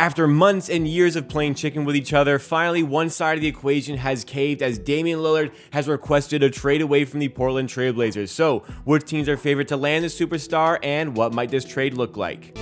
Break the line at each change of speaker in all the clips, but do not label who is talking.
After months and years of playing chicken with each other, finally one side of the equation has caved as Damian Lillard has requested a trade away from the Portland Trail Blazers. So, which teams are favored to land the superstar, and what might this trade look like?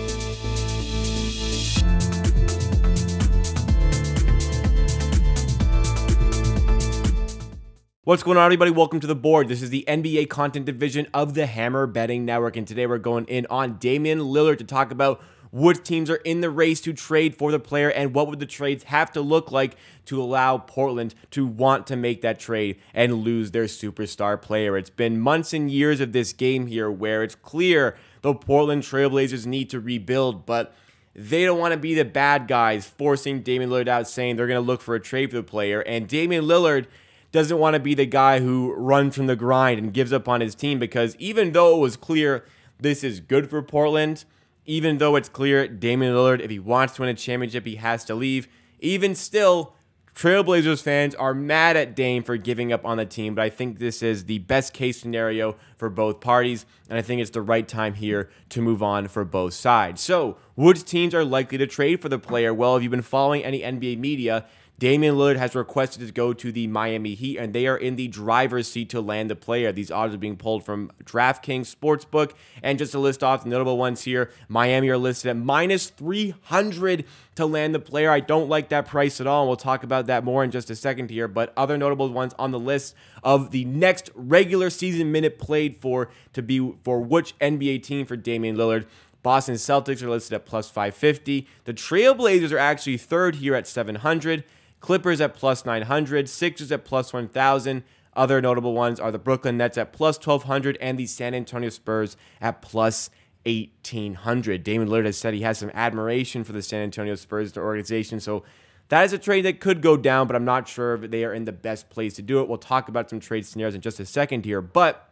What's going on, everybody? Welcome to the board. This is the NBA content division of the Hammer Betting Network, and today we're going in on Damian Lillard to talk about which teams are in the race to trade for the player and what would the trades have to look like to allow Portland to want to make that trade and lose their superstar player. It's been months and years of this game here where it's clear the Portland Trail Blazers need to rebuild, but they don't want to be the bad guys forcing Damian Lillard out, saying they're going to look for a trade for the player. And Damian Lillard doesn't want to be the guy who runs from the grind and gives up on his team, because even though it was clear this is good for Portland, even though it's clear Damian Lillard, if he wants to win a championship, he has to leave, even still, Trailblazers fans are mad at Dame for giving up on the team. But I think this is the best case scenario for both parties, and I think it's the right time here to move on for both sides. So, which teams are likely to trade for the player? Well, if you've been following any NBA media, Damian Lillard has requested to go to the Miami Heat, and they are in the driver's seat to land the player. These odds are being pulled from DraftKings Sportsbook, and just to list off the notable ones here, Miami are listed at minus 300 to land the player. I don't like that price at all, and we'll talk about that more in just a second here, but other notable ones on the list of the next regular season minute played for to be for which NBA team for Damian Lillard. Boston Celtics are listed at plus 550. The Trailblazers are actually third here at 700. Clippers at plus 900, Sixers at plus 1,000. Other notable ones are the Brooklyn Nets at plus 1,200 and the San Antonio Spurs at plus 1,800. Damian Lillard has said he has some admiration for the San Antonio Spurs, the organization, so that is a trade that could go down, but I'm not sure if they are in the best place to do it. We'll talk about some trade scenarios in just a second here, but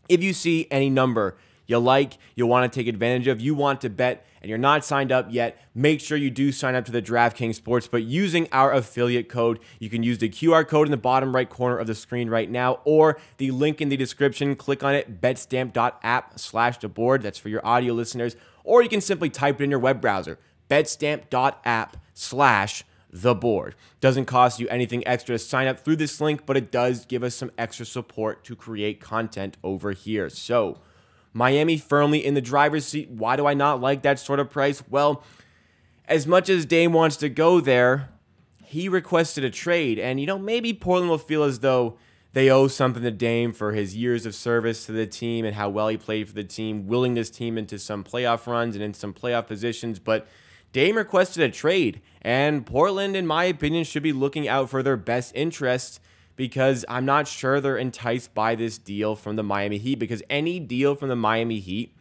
if you see any number you like, you want to take advantage of, you want to bet, and you're not signed up yet, make sure you do sign up to the DraftKings Sportsbook using our affiliate code. You can use the QR code in the bottom right corner of the screen right now, or the link in the description. Click on it, betstamp.app/theboard. That's for your audio listeners. Or you can simply type it in your web browser, betstamp.app/theboard. Doesn't cost you anything extra to sign up through this link, but it does give us some extra support to create content over here. So, Miami firmly in the driver's seat. Why do I not like that sort of price? Well, as much as Dame wants to go there, he requested a trade. And, maybe Portland will feel as though they owe something to Dame for his years of service to the team and how well he played for the team, willing this team into some playoff runs and in some playoff positions. But Dame requested a trade, and Portland, in my opinion, should be looking out for their best interests, because I'm not sure they're enticed by this deal from the Miami Heat, because any deal from the Miami Heat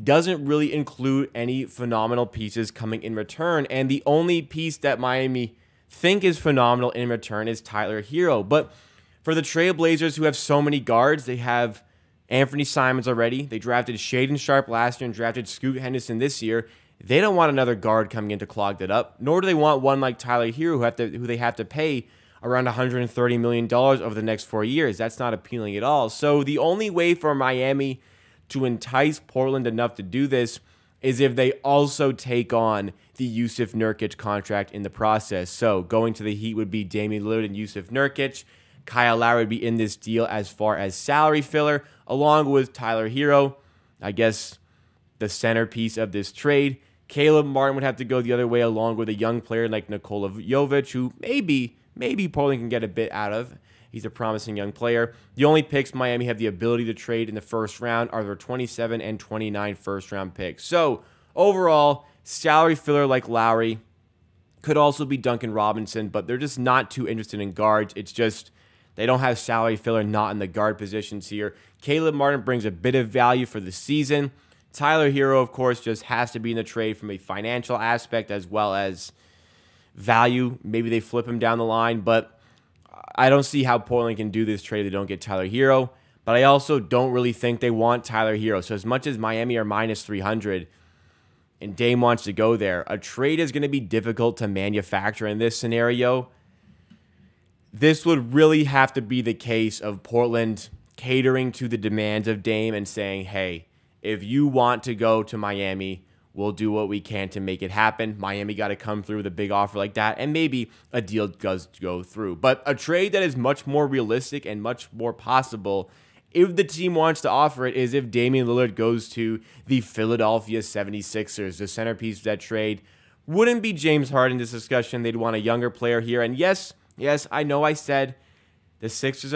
doesn't really include any phenomenal pieces coming in return, and the only piece that Miami think is phenomenal in return is Tyler Hero. But for the Trailblazers, who have so many guards, they have Anthony Simons already, they drafted Shaedon Sharpe last year and drafted Scoot Henderson this year. They don't want another guard coming in to clog that up, nor do they want one like Tyler Hero who they have to pay around $130 million over the next 4 years. That's not appealing at all. So the only way for Miami to entice Portland enough to do this is if they also take on the Jusuf Nurkic contract in the process. So going to the Heat would be Damian Lillard and Jusuf Nurkic. Kyle Lowry would be in this deal as far as salary filler, along with Tyler Hero, I guess the centerpiece of this trade. Caleb Martin would have to go the other way, along with a young player like Nikola Jovic, who maybe Portland can get a bit out of. He's a promising young player. The only picks Miami have the ability to trade in the first round are their 27 and 29 first-round picks. So, overall, salary filler like Lowry could also be Duncan Robinson, but they're just not too interested in guards. It's just they don't have salary filler not in the guard positions here. Caleb Martin brings a bit of value for the season. Tyler Hero, of course, just has to be in the trade from a financial aspect as well as value. Maybe they flip him down the line, but I don't see how Portland can do this trade. They don't get Tyler Hero, but I also don't really think they want Tyler Hero. So as much as Miami are minus 300 and Dame wants to go there, a trade is going to be difficult to manufacture in this scenario. This would really have to be the case of Portland catering to the demands of Dame and saying, hey, if you want to go to Miami, we'll do what we can to make it happen. Miami got to come through with a big offer like that, and maybe a deal does go through. But a trade that is much more realistic and much more possible, if the team wants to offer it, is if Damian Lillard goes to the Philadelphia 76ers. The centerpiece of that trade wouldn't be James Harden in this discussion. They'd want a younger player here. And yes, I know I said the Trailblazers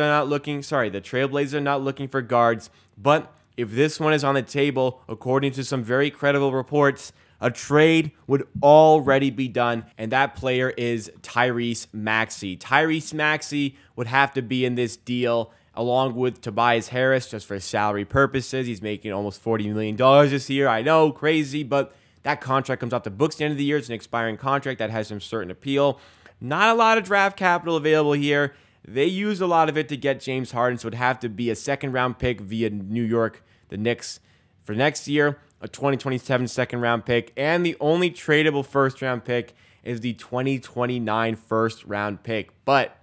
are not looking for guards, but if this one is on the table, according to some very credible reports, a trade would already be done, and that player is Tyrese Maxey. Tyrese Maxey would have to be in this deal along with Tobias Harris just for salary purposes. He's making almost $40 million this year. I know, crazy, but that contract comes off the books at the end of the year. It's an expiring contract that has some certain appeal. Not a lot of draft capital available here. They used a lot of it to get James Harden, so it would have to be a second-round pick via New York, the Knicks, for next year, a 2027 second-round pick, and the only tradable first-round pick is the 2029 first-round pick. But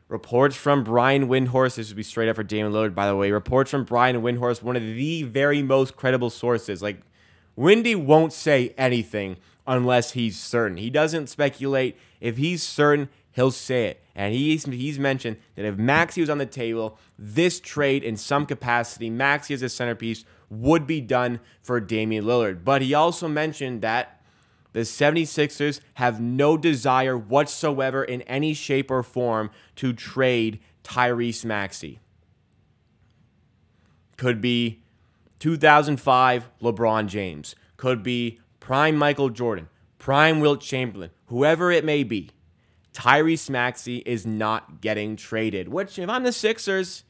reports from Brian Windhorst, this would be straight up for Damian Lillard, by the way, reports from Brian Windhorst, one of the very most credible sources. Like, Windy won't say anything unless he's certain. He doesn't speculate. If he's certain, he'll say it. And he's mentioned that if Maxey was on the table, this trade in some capacity, Maxey as a centerpiece, would be done for Damian Lillard. But he also mentioned that the 76ers have no desire whatsoever in any shape or form to trade Tyrese Maxey. Could be 2005 LeBron James. Could be prime Michael Jordan, prime Wilt Chamberlain, whoever it may be. Tyrese Maxey is not getting traded, which if I'm the Sixers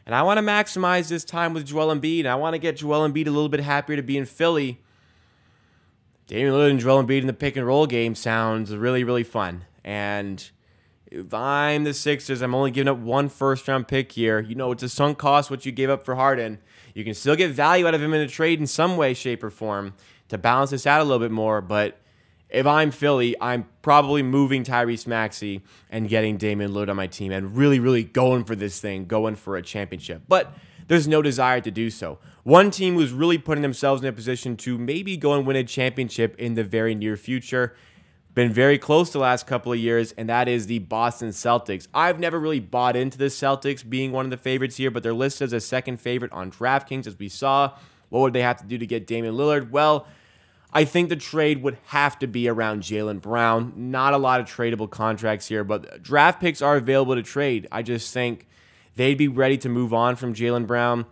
and I want to maximize this time with Joel Embiid and I want to get Joel Embiid a little bit happier to be in Philly, Damian Lillard and Joel Embiid in the pick and roll game sounds really, really fun. And if I'm the Sixers, I'm only giving up one first-round pick here. You know, it's a sunk cost what you gave up for Harden. You can still get value out of him in a trade in some way, shape, or form to balance this out a little bit more, but if I'm Philly, I'm probably moving Tyrese Maxey and getting Damian Lillard on my team and really, really going for this thing, going for a championship. But there's no desire to do so. One team who's really putting themselves in a position to maybe go and win a championship in the very near future, been very close the last couple of years, and that is the Boston Celtics. I've never really bought into the Celtics being one of the favorites here, but they're listed as a second favorite on DraftKings, as we saw. What would they have to do to get Damian Lillard? Well, I think the trade would have to be around Jaylen Brown. Not a lot of tradable contracts here, but draft picks are available to trade. I just think they'd be ready to move on from Jaylen Brown.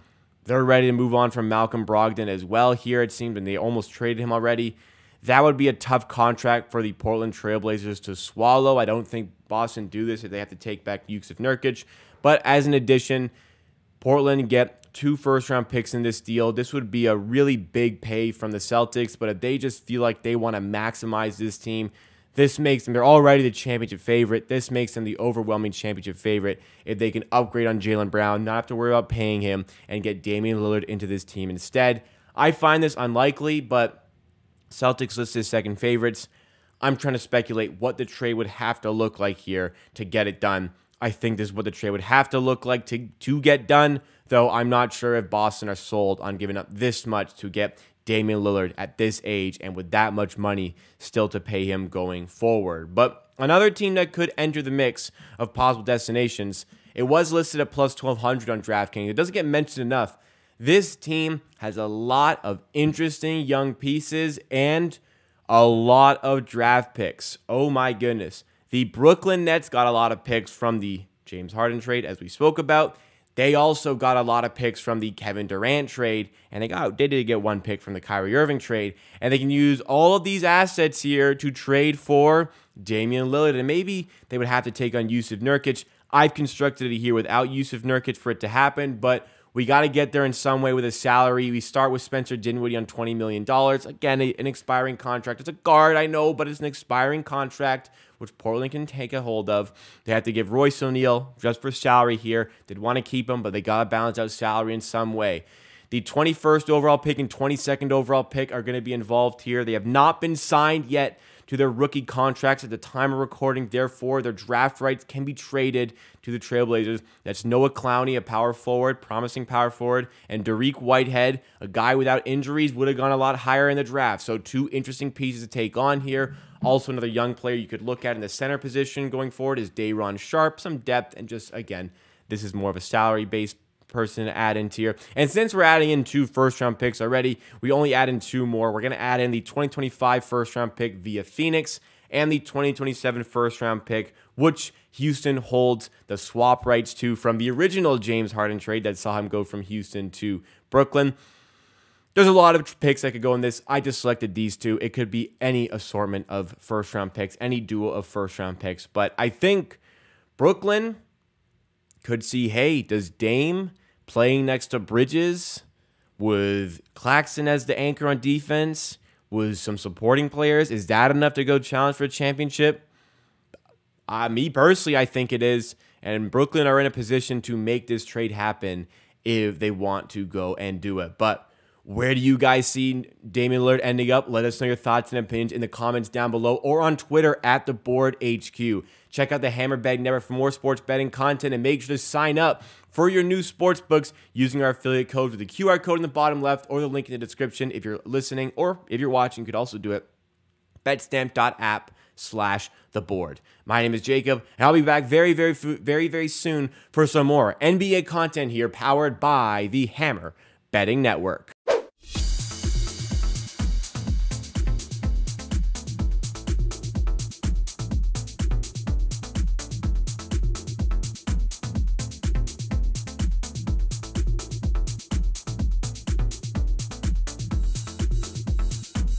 They're ready to move on from Malcolm Brogdon as well here, it seems, and they almost traded him already. That would be a tough contract for the Portland Trailblazers to swallow. I don't think Boston do this if they have to take back Jusuf Nurkic. But as an addition, Portland get 2 first-round picks in this deal. This would be a really big pay from the Celtics, but if they just feel like they want to maximize this team, this makes them, they're already the championship favorite. This makes them the overwhelming championship favorite if they can upgrade on Jaylen Brown, not have to worry about paying him, and get Damian Lillard into this team instead. I find this unlikely, but Celtics listed as second favorites. I'm trying to speculate what the trade would have to look like here to get it done. I think this is what the trade would have to look like to get done, though I'm not sure if Boston are sold on giving up this much to get Damian Lillard at this age and with that much money still to pay him going forward. But another team that could enter the mix of possible destinations, it was listed at plus 1,200 on DraftKings. It doesn't get mentioned enough. This team has a lot of interesting young pieces and a lot of draft picks. Oh my goodness. The Brooklyn Nets got a lot of picks from the James Harden trade, as we spoke about. They also got a lot of picks from the Kevin Durant trade, and they did get 1 pick from the Kyrie Irving trade. And they can use all of these assets here to trade for Damian Lillard, and maybe they would have to take on Jusuf Nurkic. I've constructed it here without Jusuf Nurkic for it to happen, but we got to get there in some way with a salary. We start with Spencer Dinwiddie on $20 million. Again, an expiring contract. It's a guard, I know, but it's an expiring contract, which Portland can take a hold of. They have to give Royce O'Neal just for salary here. They'd want to keep him, but they got to balance out salary in some way. The 21st overall pick and 22nd overall pick are going to be involved here. They have not been signed yet to their rookie contracts at the time of recording. Therefore, their draft rights can be traded to the Trailblazers. That's Noah Clowney, a power forward, promising power forward, and Dariq Whitehead, a guy without injuries, would have gone a lot higher in the draft. So two interesting pieces to take on here. Also, another young player you could look at in the center position going forward is Day'Ron Sharpe. Some depth, and just, again, this is more of a salary-based person to add into here. And since we're adding in 2 first-round picks already, we only add in 2 more. We're going to add in the 2025 first-round pick via Phoenix and the 2027 first-round pick, which Houston holds the swap rights to from the original James Harden trade that saw him go from Houston to Brooklyn. There's a lot of picks that could go in this. I just selected these 2. It could be any assortment of first-round picks, any duo of first-round picks. But I think Brooklyn could see, hey, does Dame playing next to Bridges with Claxton as the anchor on defense, with some supporting players, is that enough to go challenge for a championship? Me personally, I think it is. And Brooklyn are in a position to make this trade happen if they want to go and do it. But where do you guys see Damian Lillard ending up? Let us know your thoughts and opinions in the comments down below or on Twitter at TheBoardHQ. Check out the Hammer Betting Network for more sports betting content, and make sure to sign up for your new sports books using our affiliate code with the QR code in the bottom left or the link in the description. If you're listening or if you're watching, you could also do it. Betstamp.app/theboard. My name is Jacob, and I'll be back very soon for some more NBA content here powered by the Hammer Betting Network.